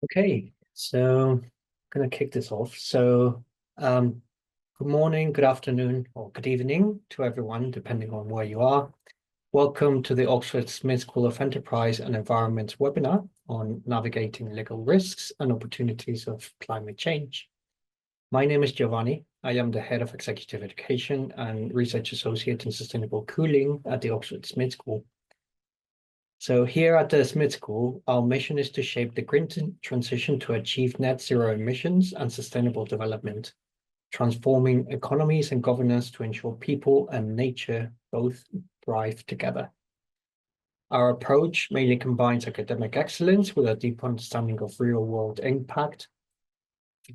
Okay, so I'm gonna kick this off. Um, good morning, good afternoon, or good evening to everyone, depending on where you are. Welcome to the Oxford-Smith School of Enterprise and Environment webinar on navigating legal risks and opportunities of climate change. My name is Giovanni. I am the head of executive education and research associate in sustainable cooling at the Oxford-Smith School. So here at the Smith School, our mission is to shape the green transition to achieve net zero emissions and sustainable development, transforming economies and governance to ensure people and nature both thrive together. Our approach mainly combines academic excellence with a deep understanding of real-world impact.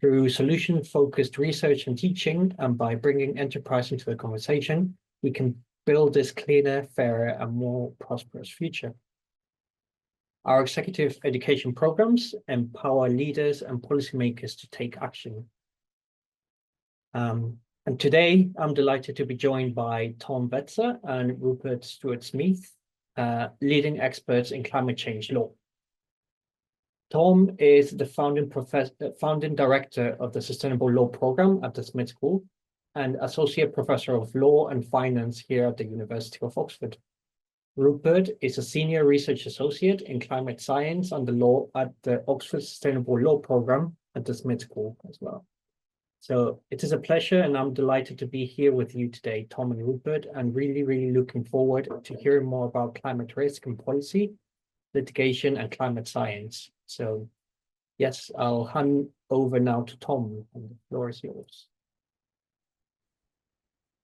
Through solution-focused research and teaching, and by bringing enterprise into the conversation, we can build this cleaner, fairer, and more prosperous future. Our executive education programs empower leaders and policymakers to take action. And today, I'm delighted to be joined by Thom Wetzer and Rupert Stuart-Smith, leading experts in climate change law. Thom is the founding director of the Sustainable Law Program at the Smith School and associate professor of law and finance here at the University of Oxford. Rupert is a senior research associate in climate science and the law at the Oxford Sustainable Law Program at the Smith School as well. So it is a pleasure, and I'm delighted to be here with you today, Thom and Rupert, and really looking forward to hearing more about climate risk and policy, litigation, and climate science. So yes, I'll hand over now to Thom, and the floor is yours.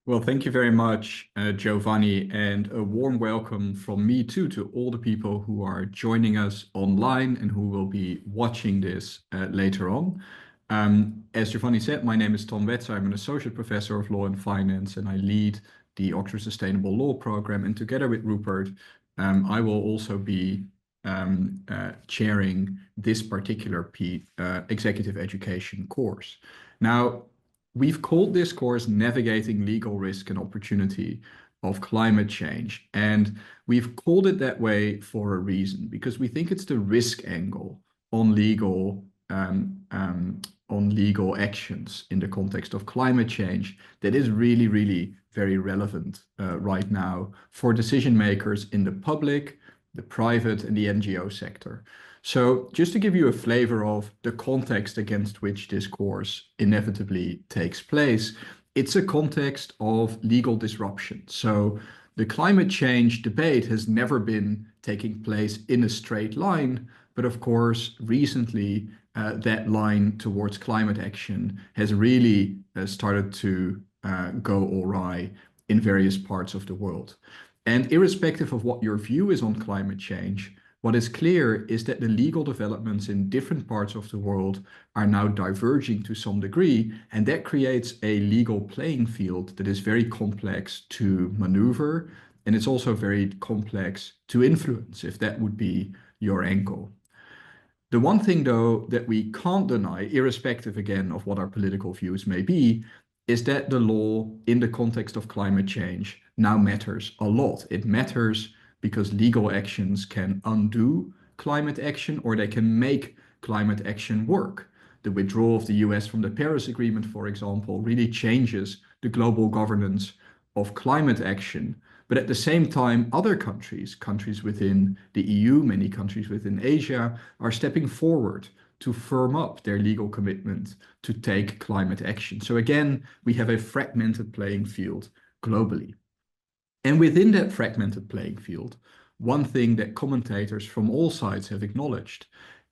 Well, thank you very much, Giovanni, and a warm welcome from me too to all the people who are joining us online and who will be watching this later on. As Giovanni said, my name is Thom Wetzer. I'm an associate professor of law and finance, and I lead the Oxford Sustainable Law Program. And together with Rupert, I will also be chairing this particular executive education course. Now, we've called this course Navigating Legal Risk and Opportunity of Climate Change. And we've called it that way for a reason, because we think it's the risk angle on legal actions in the context of climate change that is really very relevant right now for decision makers in the public, the private, and the NGO sector. So just to give you a flavor of the context against which this course inevitably takes place, it's a context of legal disruption. So the climate change debate has never been taking place in a straight line, but of course, recently, that line towards climate action has really started to go awry in various parts of the world. And irrespective of what your view is on climate change, what is clear is that the legal developments in different parts of the world are now diverging to some degree, and that creates a legal playing field that is very complex to maneuver, and it's also very complex to influence, if that would be your angle. The one thing, though, that we can't deny, irrespective again of what our political views may be, is that the law in the context of climate change now matters a lot. It matters because legal actions can undo climate action or they can make climate action work. The withdrawal of the US from the Paris Agreement, for example, really changes the global governance of climate action. But at the same time, other countries within the EU, many countries within Asia, are stepping forward to firm up their legal commitment to take climate action. So again, we have a fragmented playing field globally. And within that fragmented playing field, one thing that commentators from all sides have acknowledged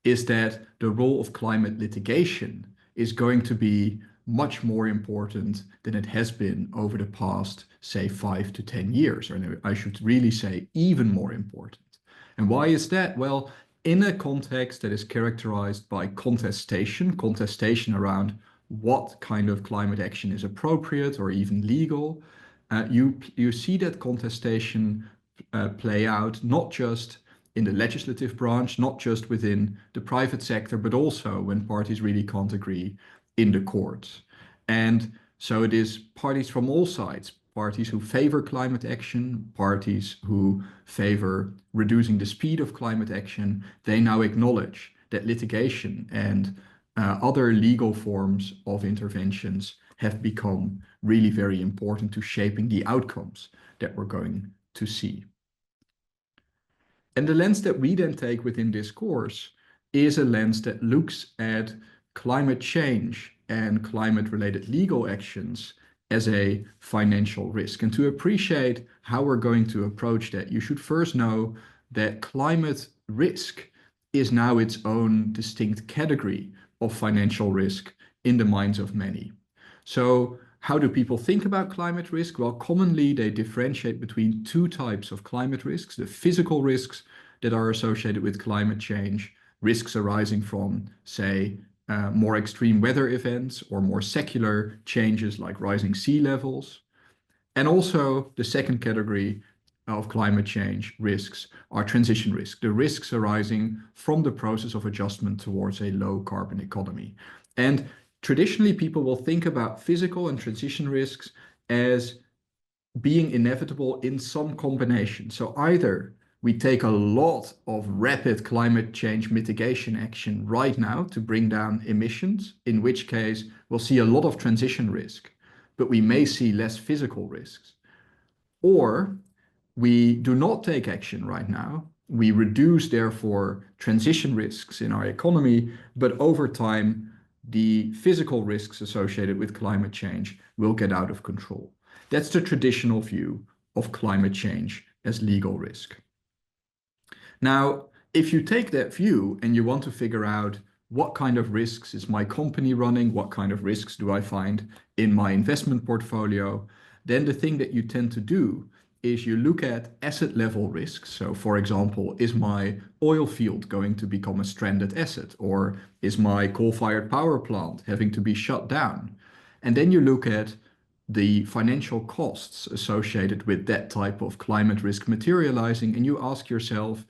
is that the role of climate litigation is going to be much more important than it has been over the past, say, 5 to 10 years, or I should really say even more important. And why is that? Well, in a context that is characterized by contestation around what kind of climate action is appropriate or even legal, you see that contestation play out not just in the legislative branch, not just within the private sector, but also when parties really can't agree in the courts. And so it is parties from all sides, parties who favor climate action, parties who favor reducing the speed of climate action, they now acknowledge that litigation and other legal forms of interventions have become really very important to shaping the outcomes that we're going to see. And the lens that we then take within this course is a lens that looks at climate change and climate-related legal actions as a financial risk. And to appreciate how we're going to approach that, you should first know that climate risk is now its own distinct category of financial risk in the minds of many. So how do people think about climate risk? Well, commonly they differentiate between two types of climate risks: the physical risks that are associated with climate change, risks arising from, say, more extreme weather events or more secular changes like rising sea levels. And also the second category of climate change risks are transition risks, the risks arising from the process of adjustment towards a low carbon economy. And traditionally, people will think about physical and transition risks as being inevitable in some combination. So either we take a lot of rapid climate change mitigation action right now to bring down emissions, in which case we'll see a lot of transition risk, but we may see less physical risks. Or we do not take action right now. We reduce, therefore, transition risks in our economy, but over time, the physical risks associated with climate change will get out of control. That's the traditional view of climate change as legal risk. Now, if you take that view and you want to figure out what kind of risks is my company running, what kind of risks do I find in my investment portfolio, then the thing that you tend to do is you look at asset level risks. So for example, is my oil field going to become a stranded asset, or is my coal-fired power plant having to be shut down? And then you look at the financial costs associated with that type of climate risk materializing, and you ask yourself,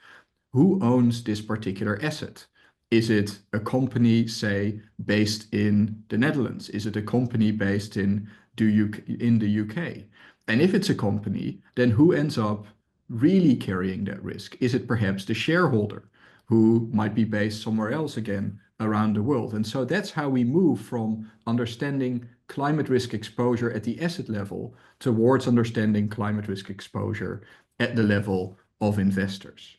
who owns this particular asset? Is it a company, say, based in the Netherlands? Is it a company based in the UK? And if it's a company, then who ends up really carrying that risk? Is it perhaps the shareholder who might be based somewhere else again around the world? And so that's how we move from understanding climate risk exposure at the asset level towards understanding climate risk exposure at the level of investors.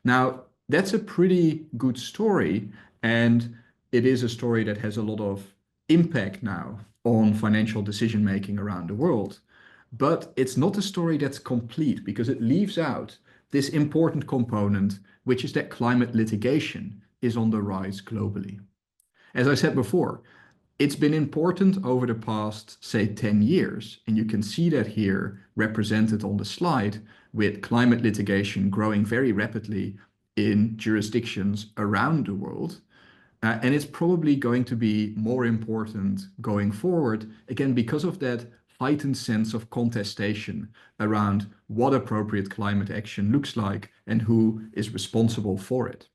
Now, that's a pretty good story, and it is a story that has a lot of impact now on financial decision making around the world. But it's not a story that's complete, because it leaves out this important component, which is that climate litigation is on the rise globally. As I said before, it's been important over the past, say, 10 years, and you can see that here represented on the slide, with climate litigation growing very rapidly in jurisdictions around the world. And it's probably going to be more important going forward, again, because of that heightened sense of contestation around what appropriate climate action looks like and who is responsible for it.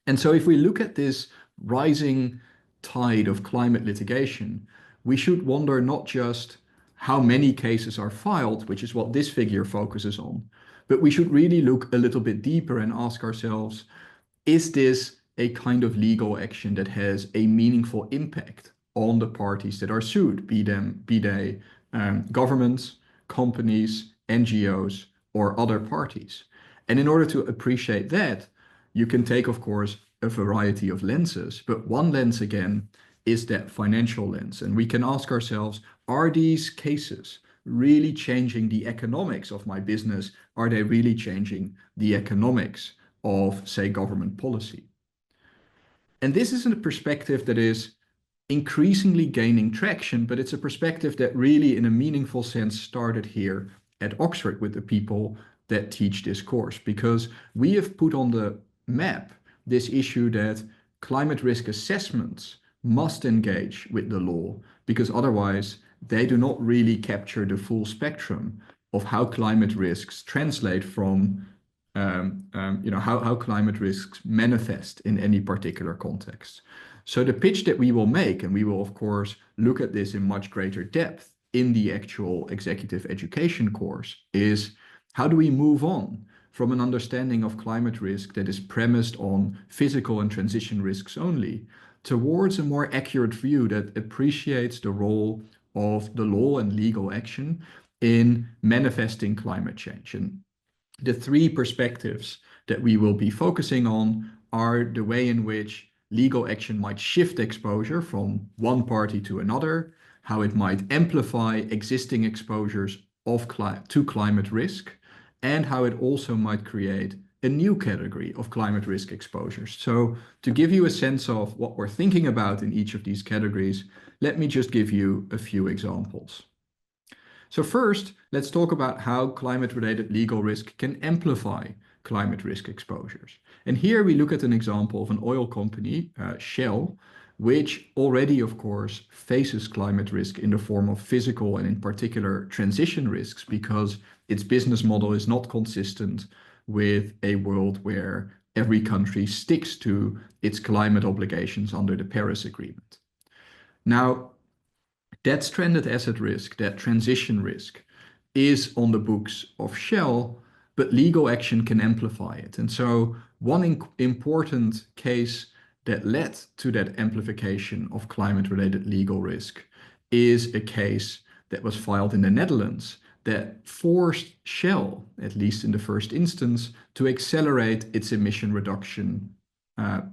And so if we look at this rising tide of climate litigation, we should wonder not just how many cases are filed, which is what this figure focuses on, but we should really look a little bit deeper and ask ourselves, is this a kind of legal action that has a meaningful impact on the parties that are sued, be they governments, companies, NGOs, or other parties? And in order to appreciate that, you can take, of course, a variety of lenses, but one lens again is that financial lens. And we can ask ourselves, are these cases really changing the economics of my business? Are they really changing the economics of, say, government policy? And this is a perspective that is increasingly gaining traction, but it's a perspective that really, in a meaningful sense, started here at Oxford with the people that teach this course, because we have put on the map this issue that climate risk assessments must engage with the law, because otherwise they do not really capture the full spectrum of how climate risks translate from how climate risks manifest in any particular context. So the pitch that we will make, and we will of course look at this in much greater depth in the actual executive education course, is how do we move on from an understanding of climate risk that is premised on physical and transition risks only, towards a more accurate view that appreciates the role of the law and legal action in manifesting climate change. And the three perspectives that we will be focusing on are the way in which legal action might shift exposure from one party to another, how it might amplify existing exposures to climate risk, and how it also might create a new category of climate risk exposures. So to give you a sense of what we're thinking about in each of these categories, let me just give you a few examples. So first, let's talk about how climate-related legal risk can amplify climate risk exposures. And here we look at an example of an oil company, Shell, which already, of course, faces climate risk in the form of physical and in particular transition risks, because its business model is not consistent with a world where every country sticks to its climate obligations under the Paris Agreement. Now, that stranded asset risk, that transition risk, is on the books of Shell, but legal action can amplify it. And so one important case that led to that amplification of climate-related legal risk is a case that was filed in the Netherlands that forced Shell, at least in the first instance, to accelerate its emission reduction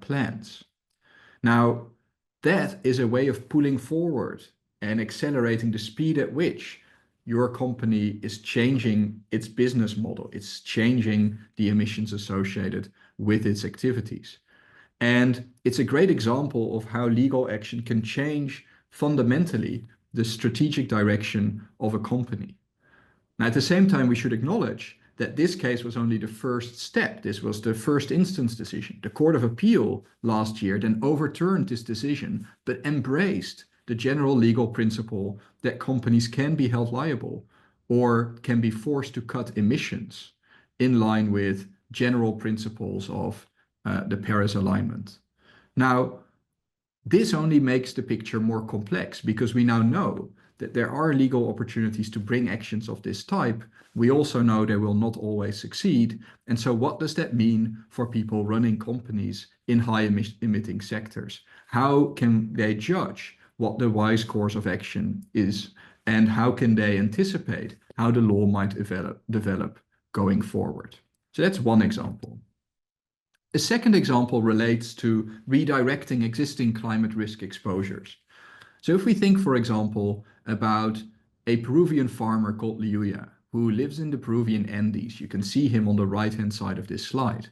plans. Now, that is a way of pulling forward and accelerating the speed at which your company is changing its business model. It's changing the emissions associated with its activities. And it's a great example of how legal action can change fundamentally the strategic direction of a company. Now, at the same time, we should acknowledge that this case was only the first step. This was the first instance decision. The Court of Appeal last year then overturned this decision, but embraced the general legal principle that companies can be held liable or can be forced to cut emissions in line with general principles of the Paris alignment. Now, this only makes the picture more complex because we now know that there are legal opportunities to bring actions of this type. We also know they will not always succeed. And so what does that mean for people running companies in high emitting sectors? How can they judge what the wise course of action is, and how can they anticipate how the law might develop going forward? So that's one example. A second example relates to redirecting existing climate risk exposures. So if we think, for example, about a Peruvian farmer called Liuya, who lives in the Peruvian Andes, you can see him on the right-hand side of this slide.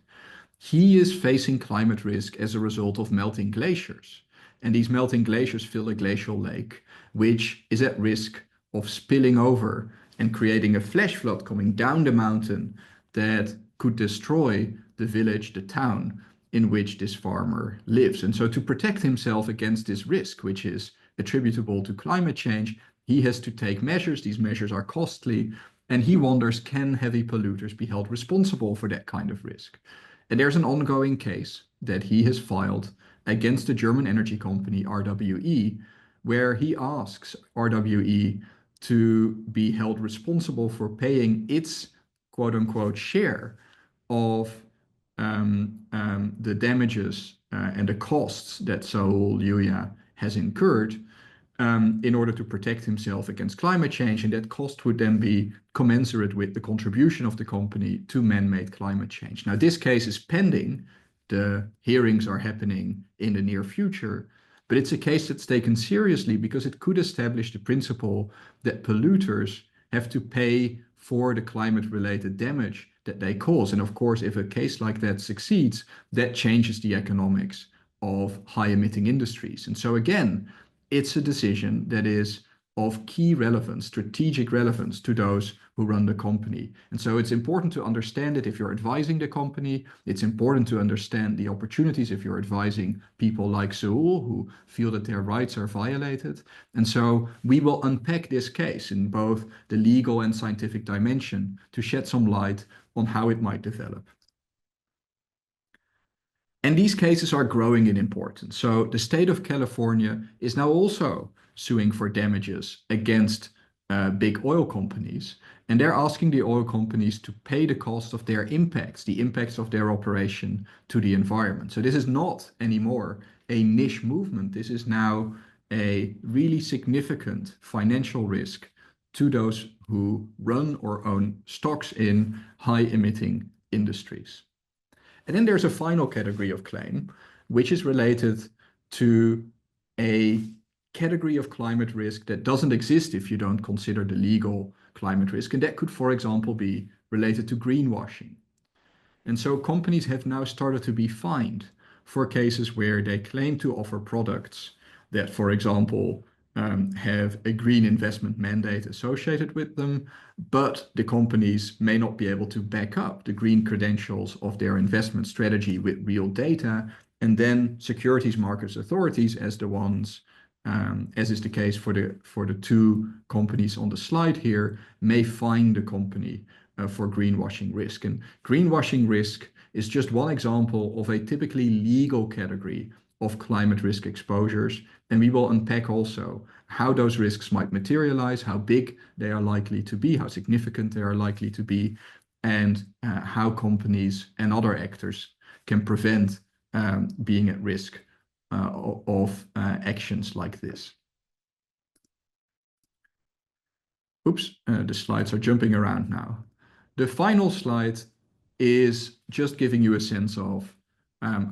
He is facing climate risk as a result of melting glaciers. And these melting glaciers fill a glacial lake, which is at risk of spilling over and creating a flash flood coming down the mountain that could destroy the village, the town in which this farmer lives. And so to protect himself against this risk, which is attributable to climate change, he has to take measures. These measures are costly. And he wonders, can heavy polluters be held responsible for that kind of risk? And there's an ongoing case that he has filed against the German energy company RWE, where he asks RWE to be held responsible for paying its quote-unquote share of the damages and the costs that Saul Liuya has incurred in order to protect himself against climate change. And that cost would then be commensurate with the contribution of the company to man-made climate change. Now, this case is pending. The hearings are happening in the near future, but it's a case that's taken seriously because it could establish the principle that polluters have to pay for the climate-related damage that they cause. And of course, if a case like that succeeds, that changes the economics of high-emitting industries. And so again, it's a decision that is of key relevance, strategic relevance to those who run the company. And so it's important to understand it if you're advising the company. It's important to understand the opportunities if you're advising people like Saul who feel that their rights are violated. And so we will unpack this case in both the legal and scientific dimension to shed some light on how it might develop. And these cases are growing in importance. So the state of California is now also suing for damages against big oil companies, and they're asking the oil companies to pay the cost of their impacts, the impacts of their operation to the environment. So this is not anymore a niche movement. This is now a really significant financial risk to those who run or own stocks in high-emitting industries. And then there's a final category of claim, which is related to a category of climate risk that doesn't exist if you don't consider the legal climate risk. And that could, for example, be related to greenwashing. And so companies have now started to be fined for cases where they claim to offer products that, for example, have a green investment mandate associated with them, but the companies may not be able to back up the green credentials of their investment strategy with real data. And then securities markets authorities, as the ones, as is the case for the two companies on the slide here, may fine the company for greenwashing risk. And greenwashing risk is just one example of a typically legal category of climate risk exposures. And we will unpack also how those risks might materialize, how big they are likely to be, how significant they are likely to be, and how companies and other actors can prevent being at risk of actions like this. Oops, the slides are jumping around now. The final slide is just giving you a sense of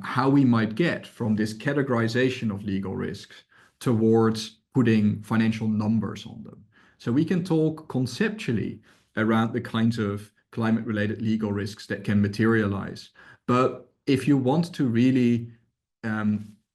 how we might get from this categorization of legal risks towards putting financial numbers on them. So we can talk conceptually around the kinds of climate-related legal risks that can materialize. But if you want to really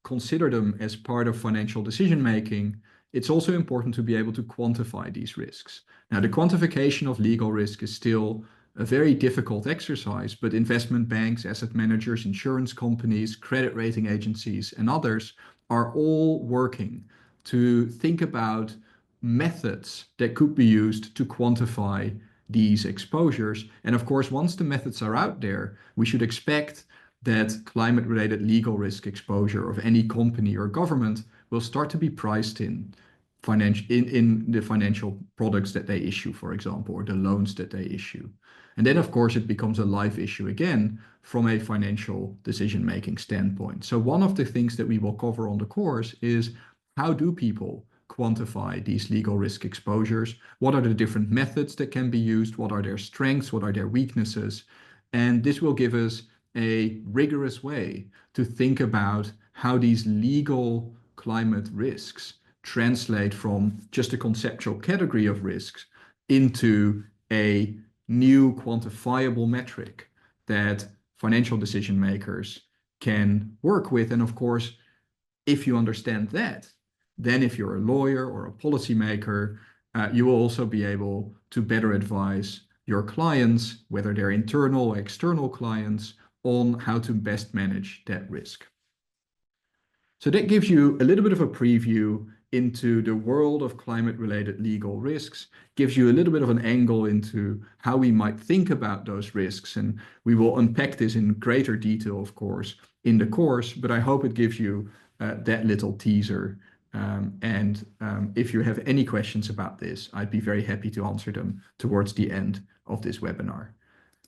consider them as part of financial decision-making, it's also important to be able to quantify these risks. Now, the quantification of legal risk is still a very difficult exercise, but investment banks, asset managers, insurance companies, credit rating agencies, and others are all working to think about methods that could be used to quantify these exposures. And of course, once the methods are out there, we should expect that climate-related legal risk exposure of any company or government will start to be priced in the financial products that they issue, for example, or the loans that they issue. And then, of course, it becomes a live issue again from a financial decision-making standpoint. So one of the things that we will cover on the course is how do people quantify these legal risk exposures? What are the different methods that can be used? What are their strengths? What are their weaknesses? And this will give us a rigorous way to think about how these legal climate risks translate from just a conceptual category of risks into a new quantifiable metric that financial decision makers can work with. And of course, if you understand that, then if you're a lawyer or a policymaker, you will also be able to better advise your clients, whether they're internal or external clients, on how to best manage that risk. So that gives you a little bit of a preview into the world of climate-related legal risks, gives you a little bit of an angle into how we might think about those risks. And we will unpack this in greater detail, of course, in the course, but I hope it gives you that little teaser. If you have any questions about this, I'd be very happy to answer them towards the end of this webinar.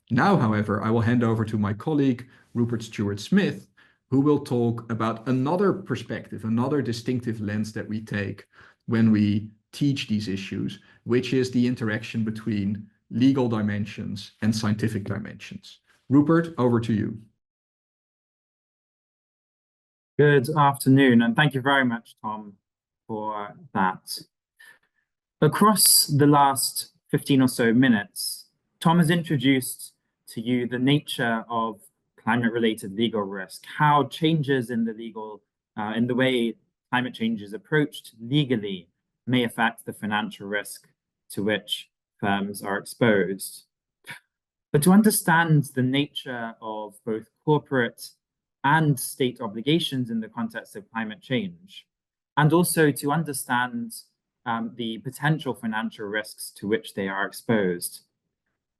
Now, however, I will hand over to my colleague, Rupert Stuart-Smith, who will talk about another perspective, another distinctive lens that we take when we teach these issues, which is the interaction between legal dimensions and scientific dimensions. Rupert, over to you. Good afternoon, and thank you very much, Thom, for that. Across the last 15 or so minutes, Thom has introduced to you the nature of climate-related legal risk, how changes in the way climate change is approached legally may affect the financial risk to which firms are exposed. But to understand the nature of both corporate and state obligations in the context of climate change, and also to understand the potential financial risks to which they are exposed,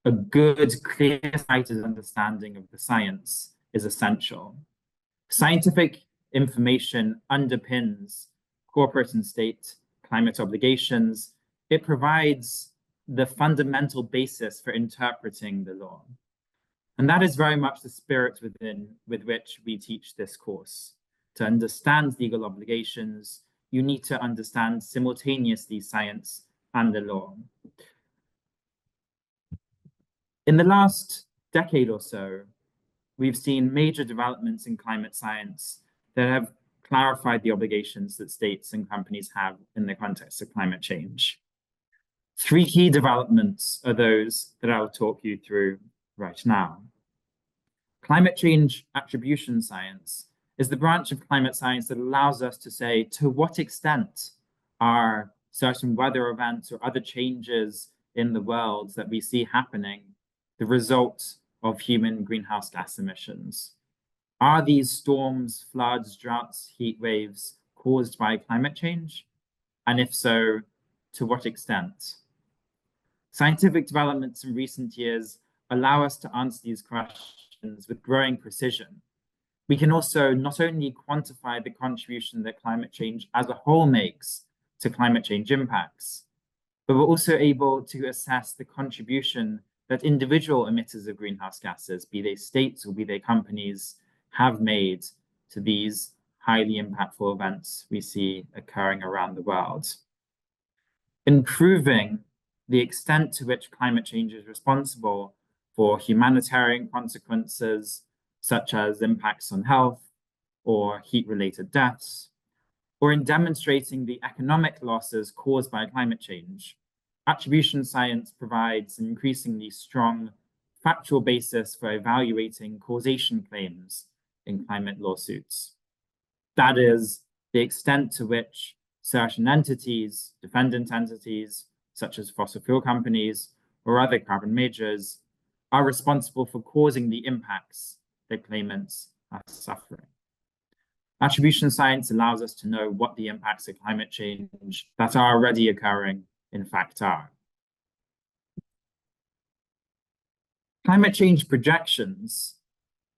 a good, clear-sighted understanding of the science is essential. Scientific information underpins corporate and state climate obligations it provides the fundamental basis for interpreting the law. And that is very much the spirit with which we teach this course. To understand legal obligations, you need to understand simultaneously science and the law. In the last decade or so, we've seen major developments in climate science that have clarified the obligations that states and companies have in the context of climate change. Three key developments are those that I'll talk you through right now. Climate change attribution science is the branch of climate science that allows us to say to what extent are certain weather events or other changes in the world that we see happening the result of human greenhouse gas emissions. Are these storms, floods, droughts, heat waves caused by climate change? And if so, to what extent? Scientific developments in recent years allow us to answer these questions with growing precision. We can also not only quantify the contribution that climate change as a whole makes to climate change impacts, but we're also able to assess the contribution that individual emitters of greenhouse gases, be they states or be they companies, have made to these highly impactful events we see occurring around the world. Improving the extent to which climate change is responsible for humanitarian consequences, such as impacts on health or heat-related deaths, or in demonstrating the economic losses caused by climate change, attribution science provides an increasingly strong factual basis for evaluating causation claims in climate lawsuits. That is, the extent to which certain entities, defendant entities, such as fossil fuel companies or other carbon majors, are responsible for causing the impacts that claimants are suffering. Attribution science allows us to know what the impacts of climate change that are already occurring in fact are. Climate change projections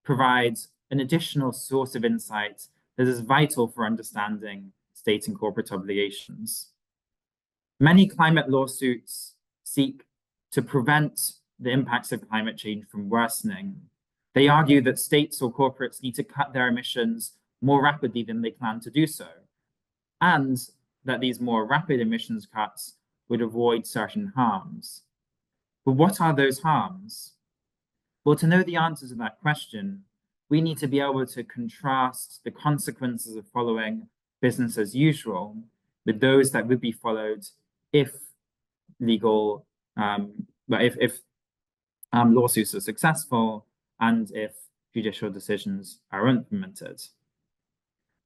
provide an additional source of insight that is vital for understanding state and corporate obligations. Many climate lawsuits seek to prevent the impacts of climate change from worsening. They argue that states or corporates need to cut their emissions more rapidly than they plan to do so, and that these more rapid emissions cuts would avoid certain harms. But what are those harms? Well, to know the answer to that question, we need to be able to contrast the consequences of following business as usual with those that would be followed if lawsuits are successful and if judicial decisions are implemented.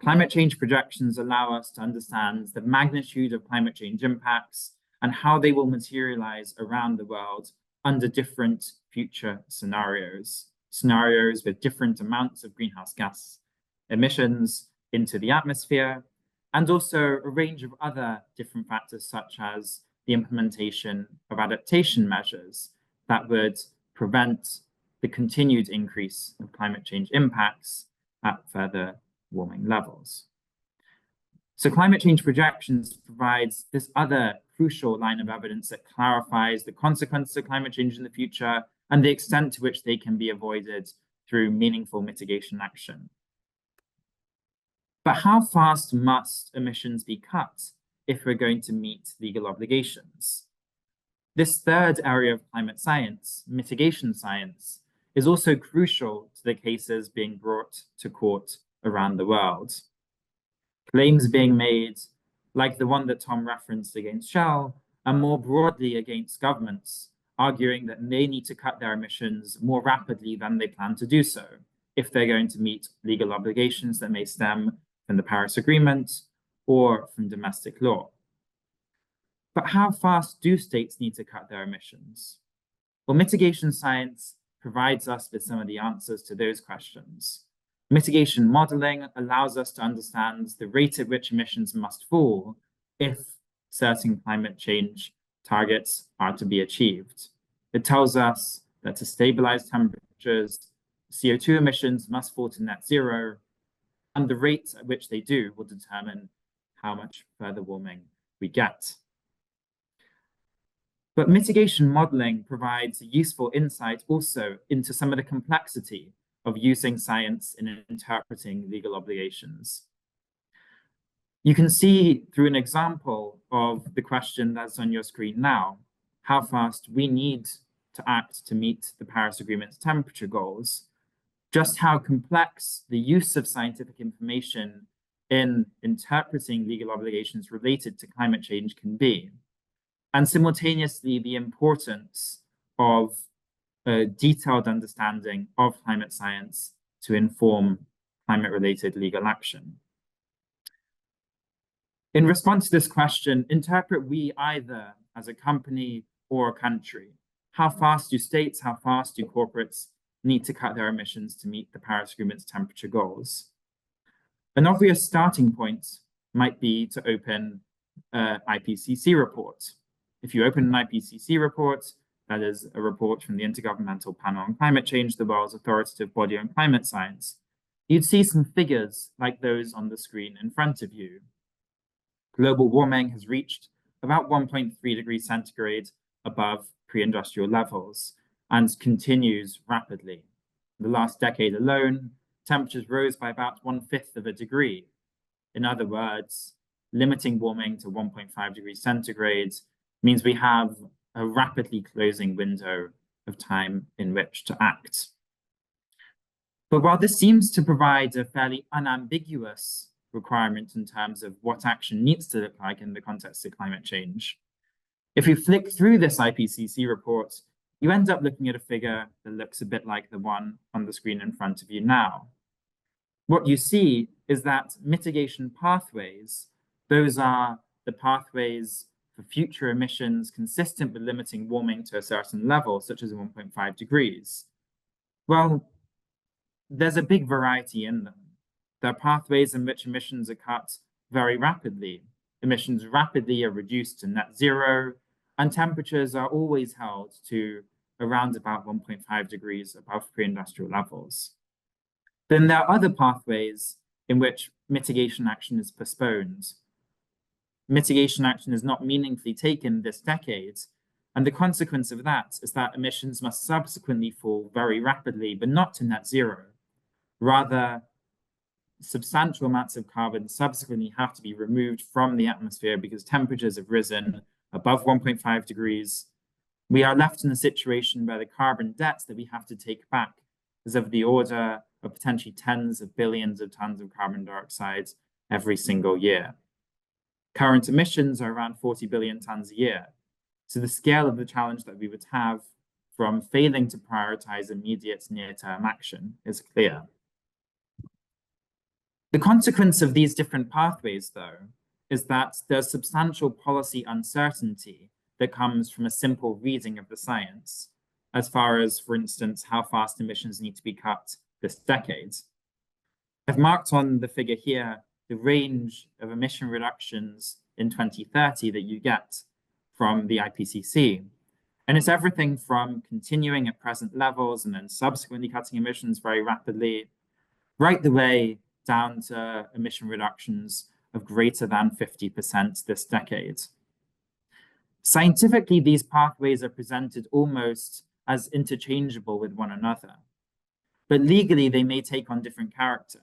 Climate change projections allow us to understand the magnitude of climate change impacts and how they will materialize around the world under different future scenarios with different amounts of greenhouse gas emissions into the atmosphere, and also a range of other different factors, such as the implementation of adaptation measures that would prevent the continued increase of climate change impacts at further warming levels. So climate change projections provides this other crucial line of evidence that clarifies the consequences of climate change in the future and the extent to which they can be avoided through meaningful mitigation action. But how fast must emissions be cut if we're going to meet legal obligations? This third area of climate science, mitigation science, is also crucial to the cases being brought to court around the world. Claims being made, like the one that Thom referenced against Shell, and more broadly against governments, arguing that they need to cut their emissions more rapidly than they plan to do so if they're going to meet legal obligations that may stem from the Paris Agreement or from domestic law. But how fast do states need to cut their emissions? Well, mitigation science provides us with some of the answers to those questions. Mitigation modeling allows us to understand the rate at which emissions must fall if certain climate change targets are to be achieved. It tells us that to stabilize temperatures, CO2 emissions must fall to net zero, and the rate at which they do will determine how much further warming we get. But mitigation modeling provides a useful insight also into some of the complexity of using science in interpreting legal obligations. You can see through an example of the question that's on your screen now, how fast we need to act to meet the Paris Agreement's temperature goals, just how complex the use of scientific information in interpreting legal obligations related to climate change can be, and simultaneously the importance of a detailed understanding of climate science to inform climate-related legal action. In response to this question, interpret we either as a company or a country? How fast do states, how fast do corporates need to cut their emissions to meet the Paris Agreement's temperature goals? An obvious starting point might be to open an IPCC report. If you open an IPCC report, that is a report from the Intergovernmental Panel on Climate Change, the world's authoritative body on climate science, you'd see some figures like those on the screen in front of you. Global warming has reached about 1.3 degrees centigrade above pre-industrial levels and continues rapidly. In the last decade alone, temperatures rose by about 1/5 of a degree. In other words, limiting warming to 1.5 degrees centigrade means we have a rapidly closing window of time in which to act. But while this seems to provide a fairly unambiguous requirement in terms of what action needs to look like in the context of climate change, if you flick through this IPCC report, you end up looking at a figure that looks a bit like the one on the screen in front of you now. What you see is that mitigation pathways, those are the pathways for future emissions consistent with limiting warming to a certain level, such as 1.5 degrees. Well, there's a big variety in them. There are pathways in which emissions are cut very rapidly. Emissions rapidly are reduced to net zero, and temperatures are always held to around about 1.5 degrees above pre-industrial levels. Then there are other pathways in which mitigation action is postponed. Mitigation action is not meaningfully taken this decade, and the consequence of that is that emissions must subsequently fall very rapidly, but not to net zero. Rather, substantial amounts of carbon subsequently have to be removed from the atmosphere because temperatures have risen above 1.5 degrees. We are left in a situation where the carbon debt that we have to take back is of the order of potentially tens of billions of tons of carbon dioxide every single year. Current emissions are around 40 billion tons a year. So the scale of the challenge that we would have from failing to prioritize immediate near-term action is clear. The consequence of these different pathways, though, is that there's substantial policy uncertainty that comes from a simple reading of the science, as far as, for instance, how fast emissions need to be cut this decade. I've marked on the figure here the range of emission reductions in 2030 that you get from the IPCC. And it's everything from continuing at present levels and then subsequently cutting emissions very rapidly, right the way down to emission reductions of greater than 50% this decade. Scientifically, these pathways are presented almost as interchangeable with one another, but legally they may take on different character.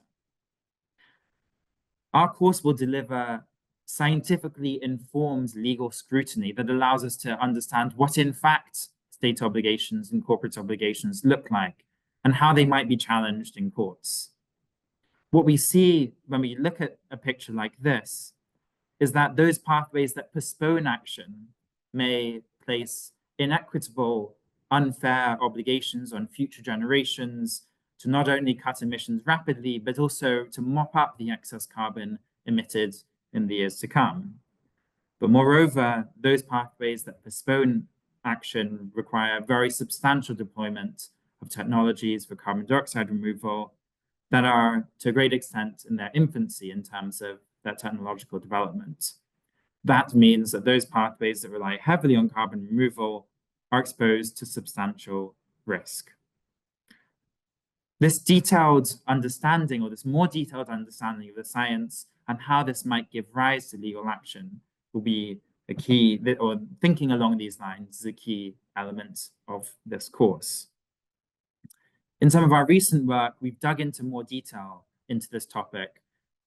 Our course will deliver scientifically informed legal scrutiny that allows us to understand what in fact state obligations and corporate obligations look like and how they might be challenged in courts. What we see when we look at a picture like this is that those pathways that postpone action may place inequitable, unfair obligations on future generations to not only cut emissions rapidly, but also to mop up the excess carbon emitted in the years to come. But moreover, those pathways that postpone action require very substantial deployment of technologies for carbon dioxide removal that are to a great extent in their infancy in terms of their technological development. That means that those pathways that rely heavily on carbon removal are exposed to substantial risk. This detailed understanding, or this more detailed understanding of the science and how this might give rise to legal action will be or thinking along these lines is a key element of this course. In some of our recent work, we've dug into more detail into this topic,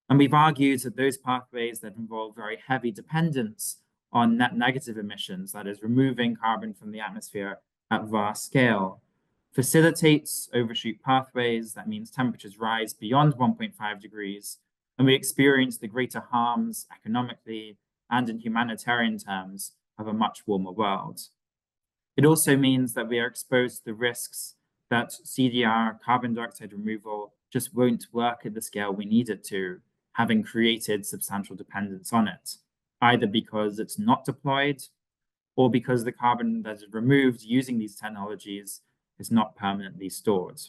and we've argued that those pathways that involve very heavy dependence on net negative emissions, that is, removing carbon from the atmosphere at vast scale, facilitates overshoot pathways. That means temperatures rise beyond 1.5 degrees, and we experience the greater harms economically and in humanitarian terms of a much warmer world. It also means that we are exposed to the risks that CDR, carbon dioxide removal, just won't work at the scale we need it to, having created substantial dependence on it, either because it's not deployed or because the carbon that is removed using these technologies is not permanently stored.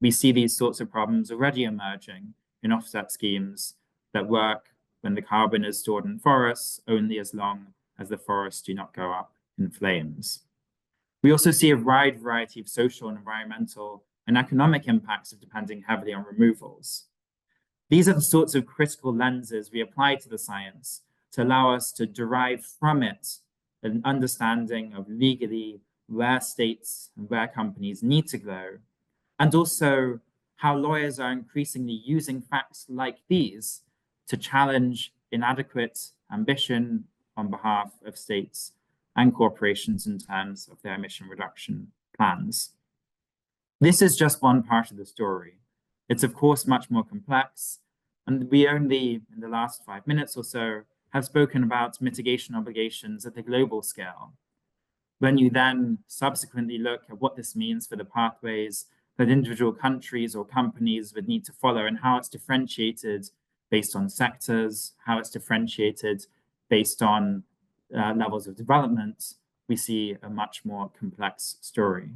We see these sorts of problems already emerging in offset schemes that work when the carbon is stored in forests only as long as the forests do not go up in flames. We also see a wide variety of social and environmental and economic impacts of depending heavily on removals. These are the sorts of critical lenses we apply to the science to allow us to derive from it an understanding of legally where states and where companies need to go, and also how lawyers are increasingly using facts like these to challenge inadequate ambition on behalf of states and corporations in terms of their emission reduction plans. This is just one part of the story. It's of course much more complex, and we only, in the last 5 minutes or so, have spoken about mitigation obligations at the global scale. When you then subsequently look at what this means for the pathways that individual countries or companies would need to follow and how it's differentiated based on sectors, how it's differentiated based on levels of development, we see a much more complex story.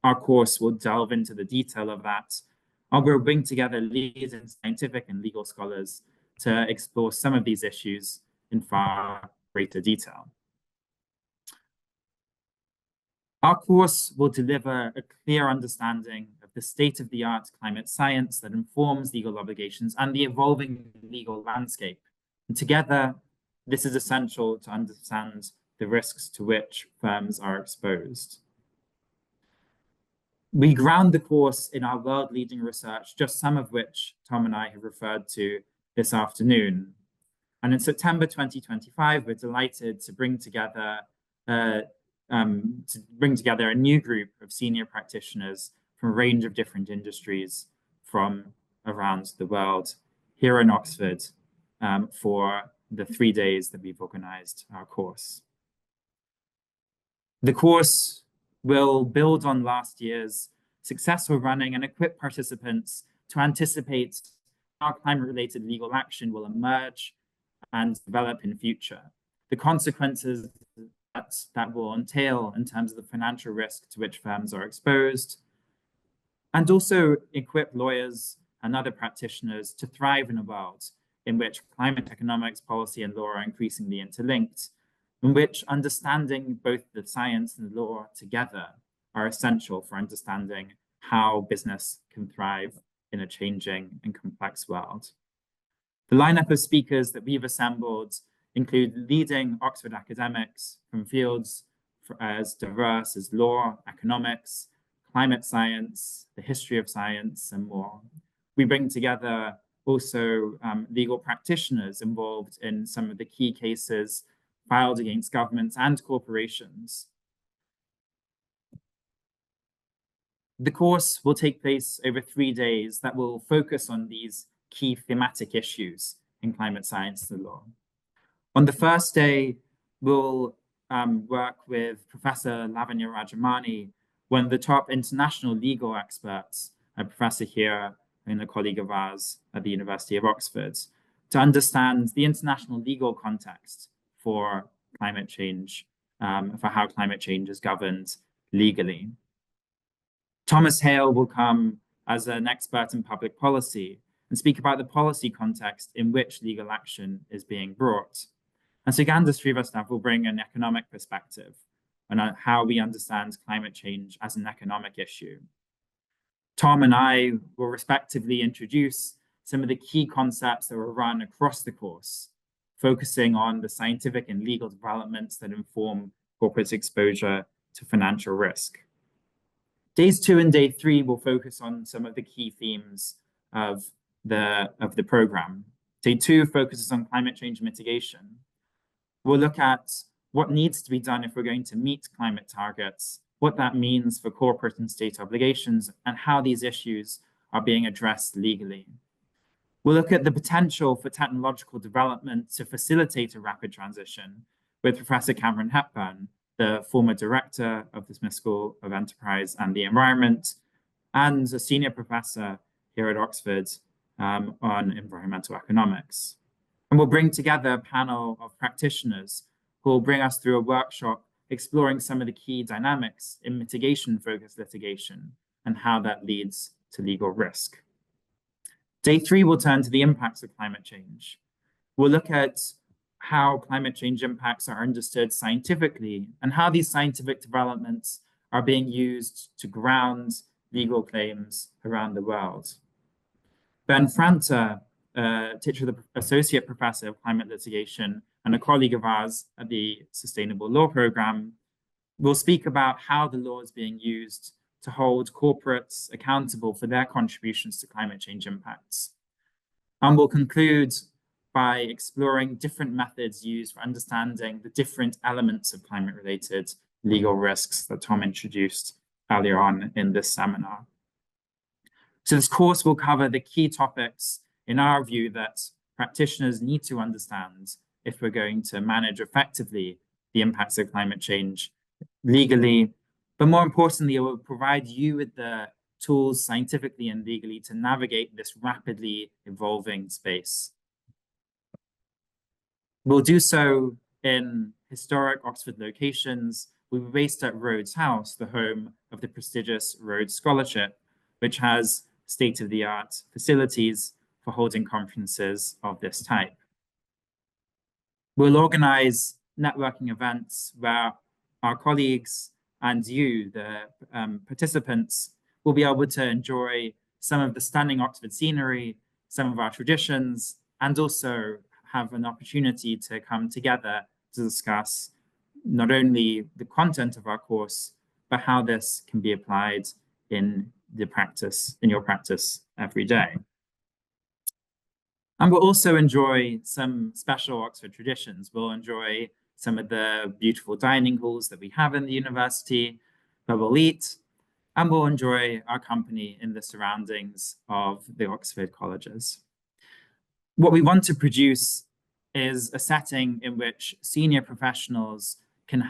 Our course will delve into the detail of that, and we'll bring together leading scientific and legal scholars to explore some of these issues in far greater detail. Our course will deliver a clear understanding of the state-of-the-art climate science that informs legal obligations and the evolving legal landscape. And together, this is essential to understand the risks to which firms are exposed. We ground the course in our world-leading research, just some of which Thom and I have referred to this afternoon. And in September 2025, we're delighted to bring together a new group of senior practitioners from a range of different industries from around the world here in Oxford for the 3 days that we've organized our course. The course will build on last year's successful running and equip participants to anticipate how climate-related legal action will emerge and develop in future, the consequences that will entail in terms of the financial risk to which firms are exposed, and also equip lawyers and other practitioners to thrive in a world in which climate economics, policy, and law are increasingly interlinked, in which understanding both the science and the law together are essential for understanding how business can thrive in a changing and complex world. The lineup of speakers that we've assembled include leading Oxford academics from fields as diverse as law, economics, climate science, the history of science, and more. We bring together also legal practitioners involved in some of the key cases filed against governments and corporations. The course will take place over 3 days that will focus on these key thematic issues in climate science and law. On the first day, we'll work with Professor Lavanya Rajamani, one of the top international legal experts, a professor here and a colleague of ours at the University of Oxford, to understand the international legal context for climate change, for how climate change is governed legally. Thomas Hale will come as an expert in public policy and speak about the policy context in which legal action is being brought. And Sugandha Srivastav will bring an economic perspective on how we understand climate change as an economic issue. Thom and I will respectively introduce some of the key concepts that will run across the course. focusing on the scientific and legal developments that inform corporate exposure to financial risk. Days 2 and day 3 will focus on some of the key themes of the program. Day 2 focuses on climate change mitigation. We'll look at what needs to be done if we're going to meet climate targets, what that means for corporate and state obligations, and how these issues are being addressed legally. We'll look at the potential for technological development to facilitate a rapid transition with Professor Cameron Hepburn, the former director of the Smith School of Enterprise and the Environment, and a senior professor here at Oxford on environmental economics. And we'll bring together a panel of practitioners who will bring us through a workshop exploring some of the key dynamics in mitigation-focused litigation and how that leads to legal risk. Day 3 will turn to the impacts of climate change. We'll look at how climate change impacts are understood scientifically and how these scientific developments are being used to ground legal claims around the world. Ben Franta, titular associate professor of climate litigation and a colleague of ours at the Sustainable Law Program, will speak about how the law is being used to hold corporates accountable for their contributions to climate change impacts. And we'll conclude by exploring different methods used for understanding the different elements of climate-related legal risks that Thom introduced earlier on in this seminar. So this course will cover the key topics, in our view, that practitioners need to understand if we're going to manage effectively the impacts of climate change legally, but more importantly, it will provide you with the tools scientifically and legally to navigate this rapidly evolving space. We'll do so in historic Oxford locations. We'll be based at Rhodes House, the home of the prestigious Rhodes Scholarship, which has state-of-the-art facilities for holding conferences of this type. We'll organize networking events where our colleagues and you, the participants, will be able to enjoy some of the stunning Oxford scenery, some of our traditions, and also have an opportunity to come together to discuss not only the content of our course, but how this can be applied in your practice every day. And we'll also enjoy some special Oxford traditions. We'll enjoy some of the beautiful dining halls that we have in the university, where we'll eat, and we'll enjoy our company in the surroundings of the Oxford colleges. What we want to produce is a setting in which senior professionals can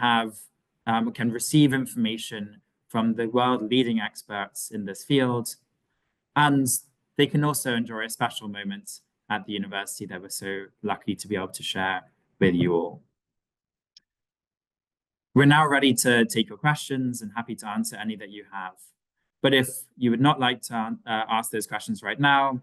receive information from the world leading experts in this field, and they can also enjoy a special moment at the university that we're so lucky to be able to share with you all. We're now ready to take your questions and happy to answer any that you have. But if you would not like to ask those questions right now,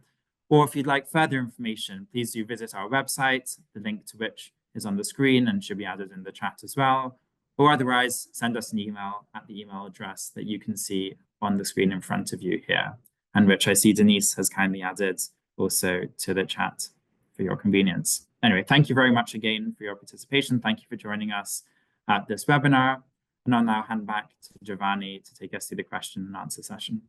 or if you'd like further information, please do visit our website, the link to which is on the screen and should be added in the chat as well. Or otherwise, send us an email at the email address that you can see on the screen in front of you here, and which I see Denise has kindly added also to the chat for your convenience. Anyway, thank you very much again for your participation. Thank you for joining us at this webinar. And I'll now hand back to Giovanni to take us through the question and answer session.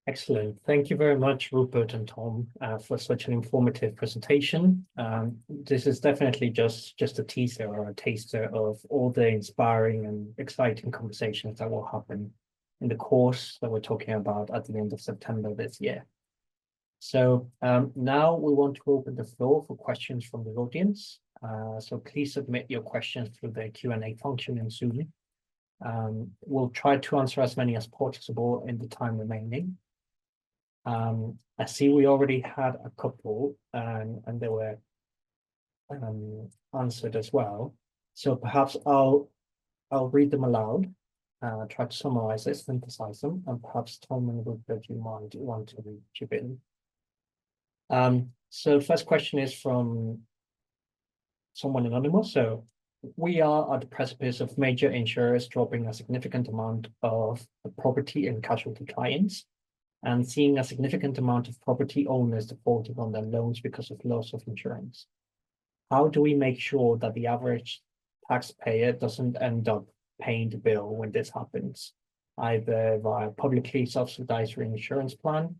Excellent. Thank you very much, Rupert and Thom, for such an informative presentation. This is definitely just a teaser or a taster of all the inspiring and exciting conversations that will happen in the course that we're talking about at the end of September this year. So now we want to open the floor for questions from the audience. So please submit your questions through the Q&A function in Zoom. We'll try to answer as many as possible in the time remaining. I see we already had a couple and they were answered as well. So perhaps I'll read them aloud, try to summarize this, synthesize them, and perhaps Thom and Rupert, you might want to chip in. So first question is from someone anonymous. So we are at the precipice of major insurers dropping a significant amount of property and casualty clients and seeing a significant amount of property owners defaulting on their loans because of loss of insurance. How do we make sure that the average taxpayer doesn't end up paying the bill when this happens, either via publicly subsidized reinsurance plan,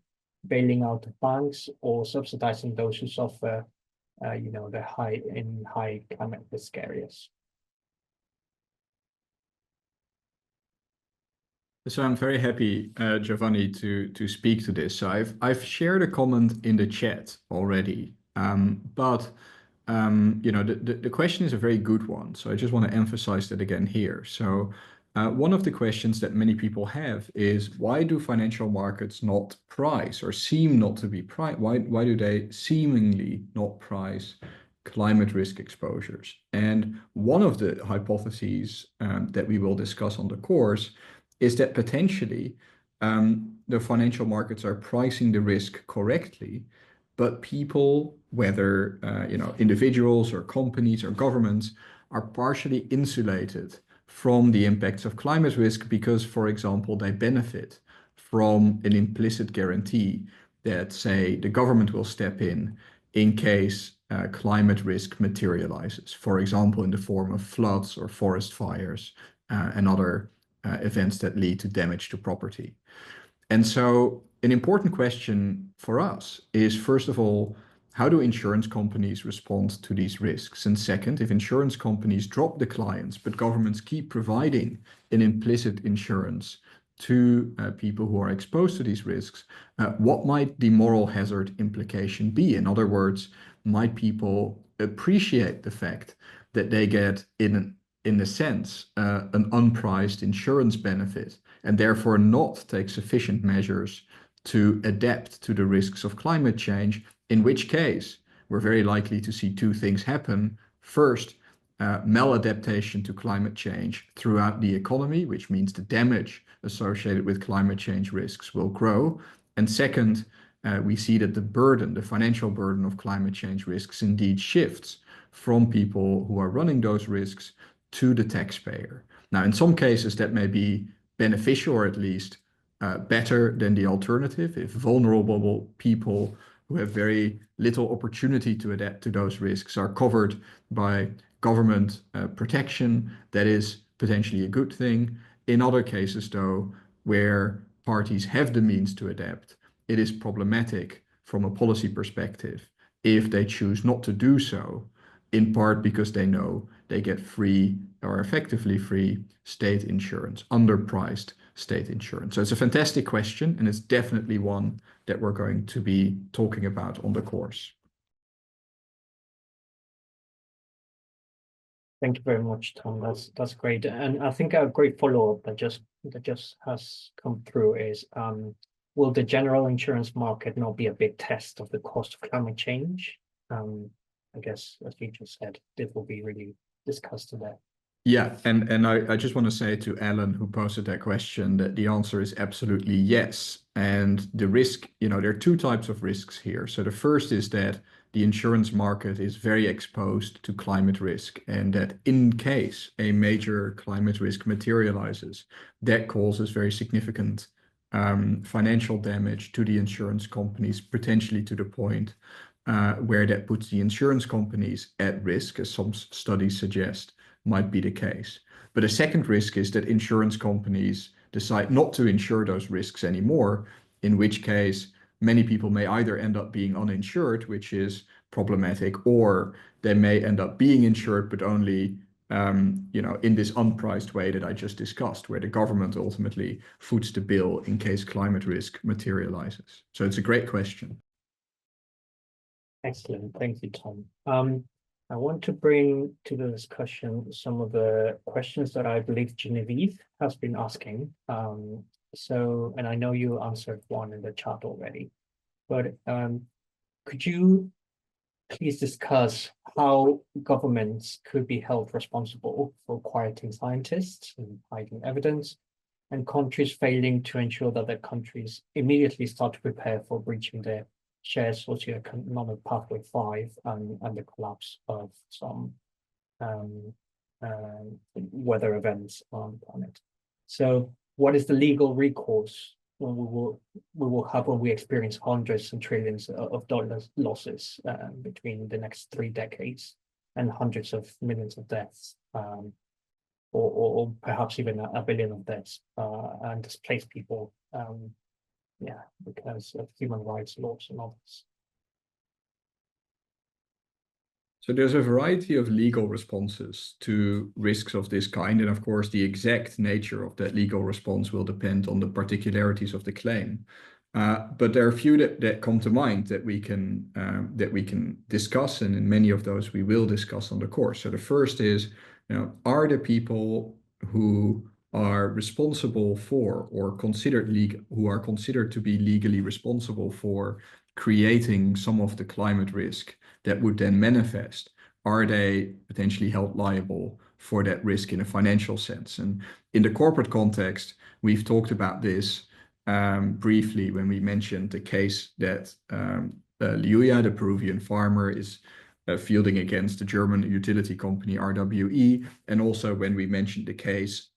bailing out the banks, or subsidizing those who suffer, the high climate risk areas? So I'm very happy, Giovanni, to speak to this. So I've shared a comment in the chat already, but the question is a very good one. So I just want to emphasize that again here. So one of the questions that many people have is, why do financial markets not price or seem not to be price? Why do they seemingly not price climate risk exposures? And one of the hypotheses that we will discuss on the course is that potentially the financial markets are pricing the risk correctly, but people, whether individuals or companies or governments, are partially insulated from the impacts of climate risk because, for example, they benefit from an implicit guarantee that, say, the government will step in case climate risk materializes, for example, in the form of floods or forest fires and other events that lead to damage to property. And so an important question for us is, first of all, how do insurance companies respond to these risks? And second, if insurance companies drop the clients, but governments keep providing an implicit insurance to people who are exposed to these risks, what might the moral hazard implication be? In other words, might people appreciate the fact that they get, in a sense, an unpriced insurance benefit, and therefore not take sufficient measures to adapt to the risks of climate change, in which case we're very likely to see two things happen. First, maladaptation to climate change throughout the economy, which means the damage associated with climate change risks will grow. And second, we see that the financial burden of climate change risks indeed shifts from people who are running those risks to the taxpayer. Now, in some cases, that may be beneficial, or at least better than the alternative. If vulnerable people who have very little opportunity to adapt to those risks are covered by government protection, that is potentially a good thing. In other cases, though, where parties have the means to adapt, it is problematic from a policy perspective if they choose not to do so, in part because they know they get free or effectively free state insurance, underpriced state insurance. So it's a fantastic question, and it's definitely one that we're going to be talking about on the course. Thank you very much, Thom. That's great, and I think a great follow-up that just has come through is, will the general insurance market not be a big test of the cost of climate change? I guess, as you just said, this will be really discussed today. Yeah, and I just want to say to Alan, who posted that question, that the answer is absolutely yes. And the risk, there are two types of risks here. So the first is that the insurance market is very exposed to climate risk, and that in case a major climate risk materializes, that causes very significant financial damage to the insurance companies, potentially to the point where that puts the insurance companies at risk, as some studies suggest might be the case. But a second risk is that insurance companies decide not to insure those risks anymore, in which case many people may either end up being uninsured, which is problematic, or they may end up being insured, but only in this unpriced way that I just discussed, where the government ultimately foots the bill in case climate risk materializes. So it's a great question. Excellent. Thank you, Thom. I want to bring to the discussion some of the questions that I believe Genevieve has been asking. And I know you answered one in the chat already, but could you please discuss how governments could be held responsible for quieting scientists and hiding evidence, and countries failing to ensure that their countries immediately start to prepare for breaching their shared socioeconomic pathway 5 and the collapse of some weather events on the planet? So what is the legal recourse when we experience hundreds and trillions of dollars losses between the next 3 decades, and hundreds of millions of deaths, or perhaps even a billion of deaths, and displaced people, yeah, because of human rights laws and others. So there's a variety of legal responses to risks of this kind. And of course, the exact nature of that legal response will depend on the particularities of the claim. But there are a few that come to mind that we can discuss, and in many of those we will discuss on the course. So the first is, are the people who are responsible for, or who are considered to be legally responsible for creating some of the climate risk that would then manifest, are they potentially held liable for that risk in a financial sense? And in the corporate context, we've talked about this briefly when we mentioned the case that Liuya, the Peruvian farmer, is fielding against the German utility company RWE, and also when we mentioned the case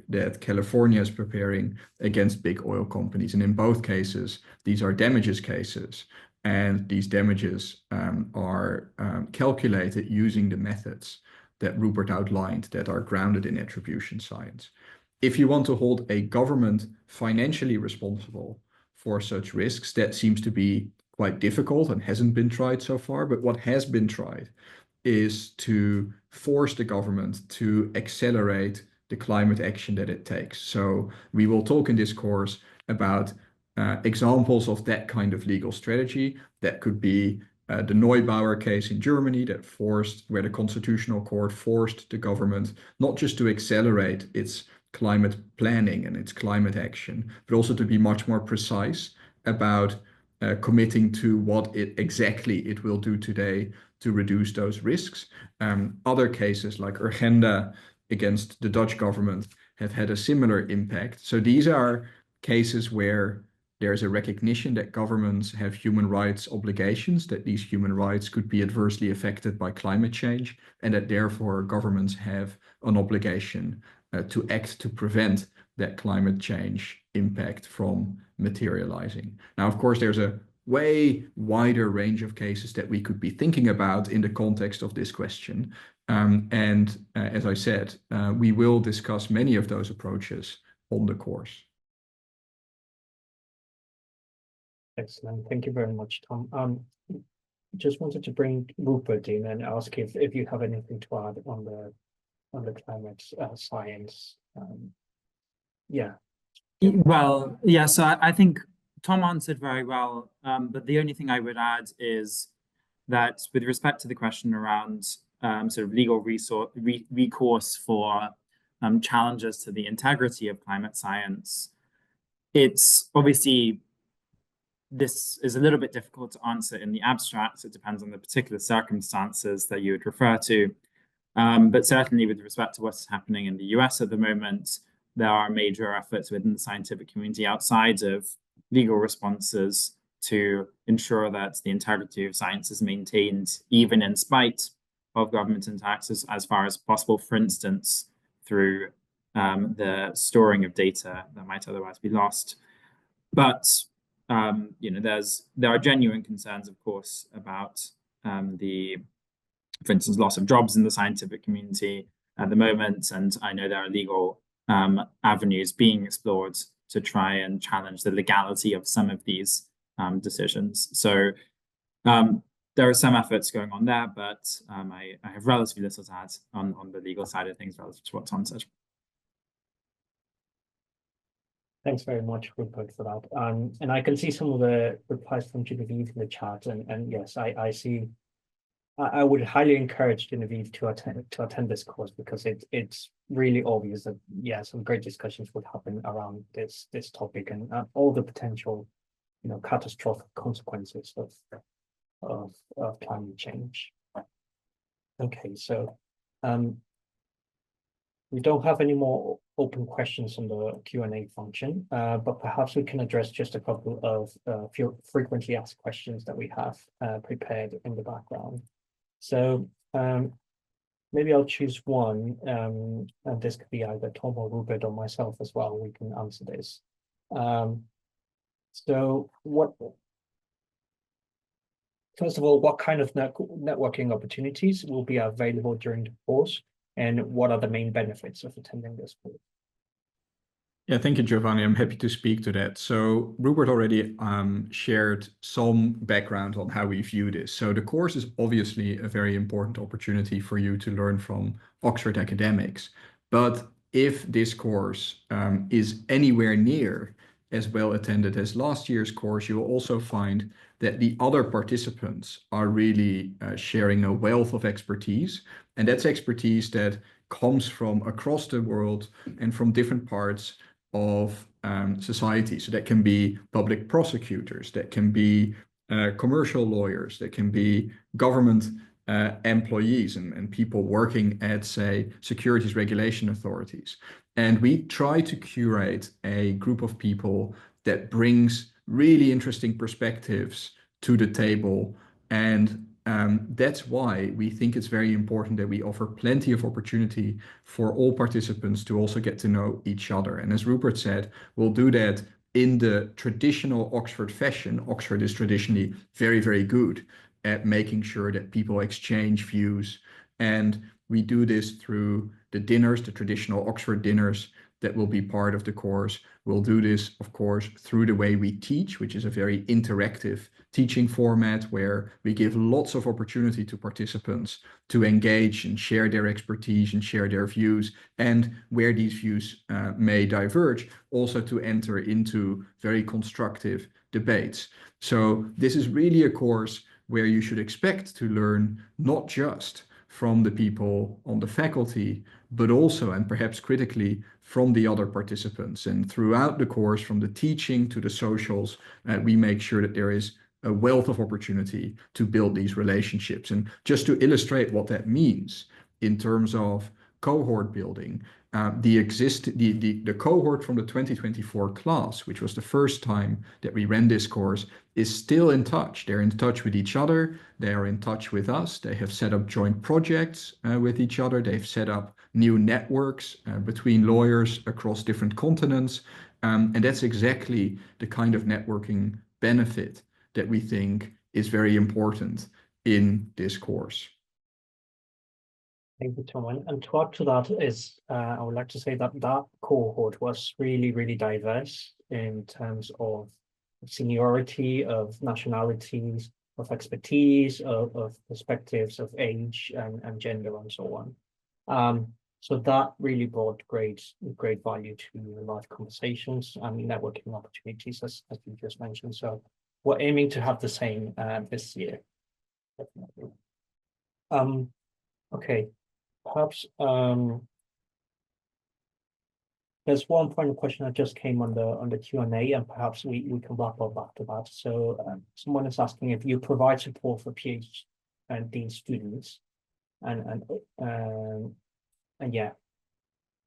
that California is preparing against big oil companies. And in both cases, these are damages cases. And these damages are calculated using the methods that Rupert outlined that are grounded in attribution science. If you want to hold a government financially responsible for such risks, that seems to be quite difficult and hasn't been tried so far. But what has been tried is to force the government to accelerate the climate action that it takes. So we will talk in this course about examples of that kind of legal strategy. That could be the Neubauer case in Germany where the Constitutional Court forced the government not just to accelerate its climate planning and its climate action, but also to be much more precise about committing to what exactly it will do today to reduce those risks. Other cases like Urgenda against the Dutch government have had a similar impact. So these are cases where there's a recognition that governments have human rights obligations, that these human rights could be adversely affected by climate change, and that therefore governments have an obligation to act to prevent that climate change impact from materializing. Now, of course, there's a way wider range of cases that we could be thinking about in the context of this question. As I said, we will discuss many of those approaches on the course. Excellent. Thank you very much, Thom. Just wanted to bring Rupert in and ask if you have anything to add on the climate science. Yeah. Well, yeah, so I think Thom answered very well, but the only thing I would add is that with respect to the question around sort of legal recourse for challenges to the integrity of climate science, it's obviously, this is a little bit difficult to answer in the abstract. It depends on the particular circumstances that you would refer to. But certainly with respect to what's happening in the US at the moment, there are major efforts within the scientific community outside of legal responses to ensure that the integrity of science is maintained, even in spite of government attacks as far as possible, for instance, through the storing of data that might otherwise be lost. But there are genuine concerns, of course, about for instance, loss of jobs in the scientific community at the moment. And I know there are legal avenues being explored to try and challenge the legality of some of these decisions. So there are some efforts going on there, but I have relatively little to add on the legal side of things relative to what Thom said. Thanks very much, Rupert, for that. And I can see some of the replies from Genevieve in the chat, and yes, I see. I would highly encourage Genevieve to attend this course, because it's really obvious that some great discussions would happen around this topic and all the potential, catastrophic consequences of climate change. Okay, so we don't have any more open questions on the Q&A function, but perhaps we can address just a couple of frequently asked questions that we have prepared in the background. So maybe I'll choose one, and this could be either Thom or Rupert or myself as well. We can answer this. So first of all, what kind of networking opportunities will be available during the course, and what are the main benefits of attending this course? Yeah, thank you, Giovanni. I'm happy to speak to that. So Rupert already shared some background on how we view this. So the course is obviously a very important opportunity for you to learn from Oxford academics. But if this course is anywhere near as well attended as last year's course, you will also find that the other participants are really sharing a wealth of expertise. And that's expertise that comes from across the world and from different parts of society. So that can be public prosecutors, that can be commercial lawyers, that can be government employees and people working at, say, securities regulation authorities. And we try to curate a group of people that brings really interesting perspectives to the table. And that's why we think it's very important that we offer plenty of opportunity for all participants to also get to know each other. And as Rupert said, we'll do that in the traditional Oxford fashion. Oxford is traditionally very, very good at making sure that people exchange views. And we do this through the dinners, the traditional Oxford dinners that will be part of the course. We'll do this, of course, through the way we teach, which is a very interactive teaching format where we give lots of opportunity to participants to engage and share their expertise and share their views, and where these views may diverge, also to enter into very constructive debates. So this is really a course where you should expect to learn not just from the people on the faculty, but also, and perhaps critically, from the other participants. And throughout the course, from the teaching to the socials, we make sure that there is a wealth of opportunity to build these relationships. And just to illustrate what that means in terms of cohort building, the cohort from the 2024 class, which was the first time that we ran this course, is still in touch. They're in touch with each other. They are in touch with us. They have set up joint projects with each other. They've set up new networks between lawyers across different continents. And that's exactly the kind of networking benefit that we think is very important in this course. Thank you, Thom. And to add to that is, I would like to say that that cohort was really, really diverse in terms of seniority, of nationalities, of expertise, of perspectives, of age and gender and so on. So that really brought great value to live conversations and networking opportunities, as you just mentioned. So we're aiming to have the same this year. Definitely. Okay. Perhaps there's one final question that just came on the Q&A, and perhaps we can wrap up after that. So someone is asking if you provide support for PhD students and yeah,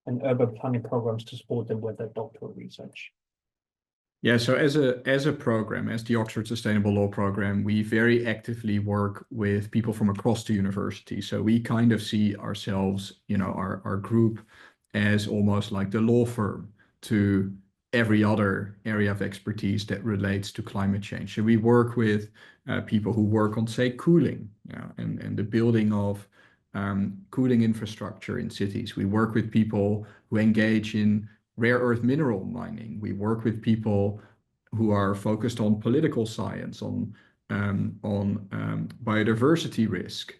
and urban planning programs to support them with their doctoral research. Yeah, so as a program, as the Oxford Sustainable Law Program, we very actively work with people from across the university. So we kind of see ourselves, our group as almost like the law firm to every other area of expertise that relates to climate change. So we work with people who work on, say, cooling, and the building of cooling infrastructure in cities. We work with people who engage in rare earth mineral mining. We work with people who are focused on political science, on biodiversity risk,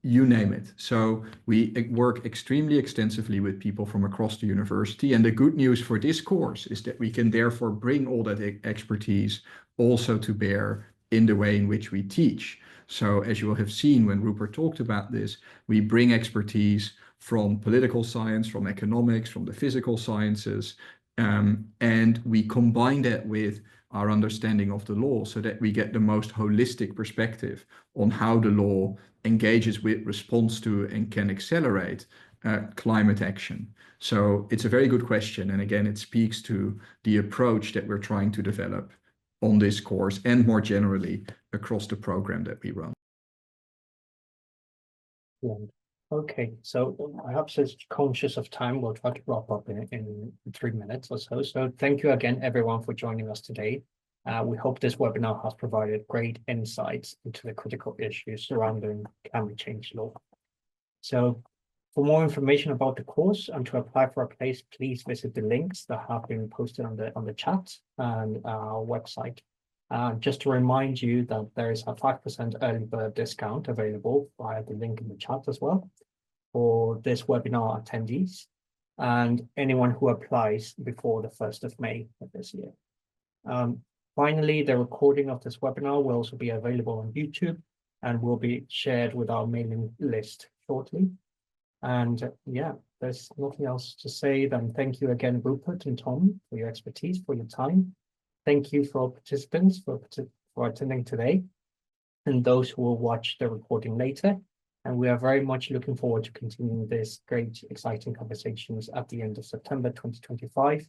you name it. So we work extremely extensively with people from across the university. And the good news for this course is that we can therefore bring all that expertise also to bear in the way in which we teach. So as you will have seen when Rupert talked about this, we bring expertise from political science, from economics, from the physical sciences, and we combine that with our understanding of the law so that we get the most holistic perspective on how the law engages with, responds to, and can accelerate climate action. So it's a very good question. And again, it speaks to the approach that we're trying to develop on this course and more generally across the program that we run. Yeah. Okay, so perhaps it's conscious of time, we'll try to wrap up in 3 minutes or so. So thank you again, everyone, for joining us today. We hope this webinar has provided great insights into the critical issues surrounding climate change law. So for more information about the course and to apply for a place, please visit the links that have been posted on the chat and our website. Just to remind you that there is a 5% early bird discount available via the link in the chat as well for this webinar attendees and anyone who applies before the 1st of May of this year. Finally, the recording of this webinar will also be available on YouTube and will be shared with our mailing list shortly. And yeah, there's nothing else to say than thank you again, Rupert and Thom, for your expertise, for your time. Thank you for participants for attending today and those who will watch the recording later. And we are very much looking forward to continuing this great, exciting conversations at the end of September 2025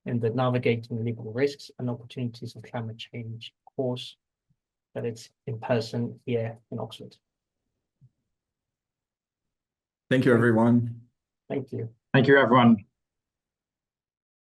in the Navigating Legal Risks and Opportunities of Climate Change course that it's in person here in Oxford. Thank you, everyone. Thank you. Thank you, everyone.